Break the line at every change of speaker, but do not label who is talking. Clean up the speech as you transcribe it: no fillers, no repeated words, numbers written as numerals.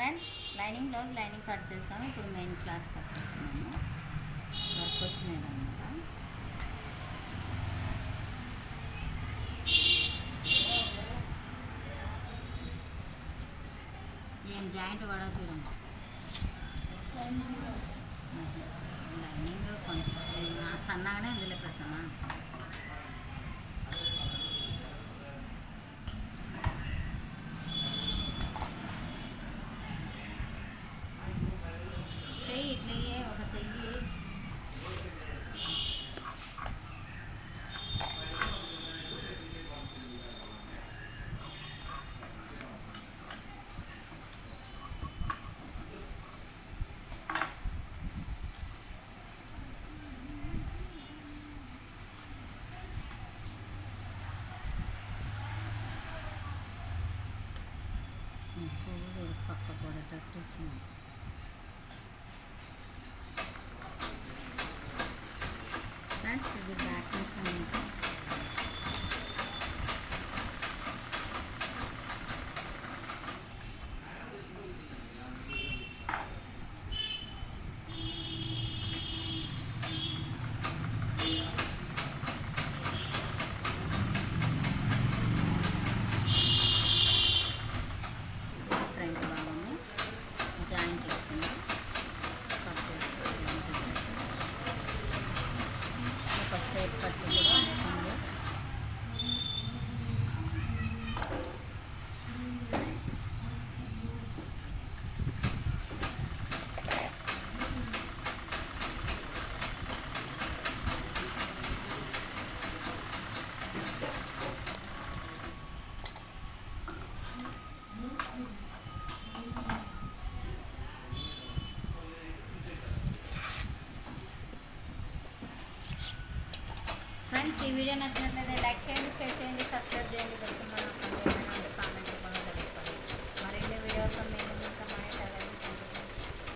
Friends lining blouse lining cut చేస్తాము. ఇప్పుడు main cloth cut చేస్తున్నాము. వర్క్ వచ్చినాయి అనమాట. ఏం జాయింట్ పడవ చూడండి. లైనింగ్ కొంచెం సన్నగానే ఉందిలే ప్రసన్న. చెయ్యి ఇట్లయ్యే ఒక చెయ్యి పక్క పడేటట్టు వచ్చింది. ఫ్రెండ్స్ ఇది బ్యాక్ నెక్. ఫ్రంట్ భాగము జాయింట్ వేసుకుందాం. ఒక సేప్ పట్టు కూడా వస్తుంది. ఫ్రెండ్స్ ఈ వీడియో నచ్చినట్లయితే లైక్ చేయండి, షేర్ చేయండి, సబ్స్క్రైబ్ చేయండి.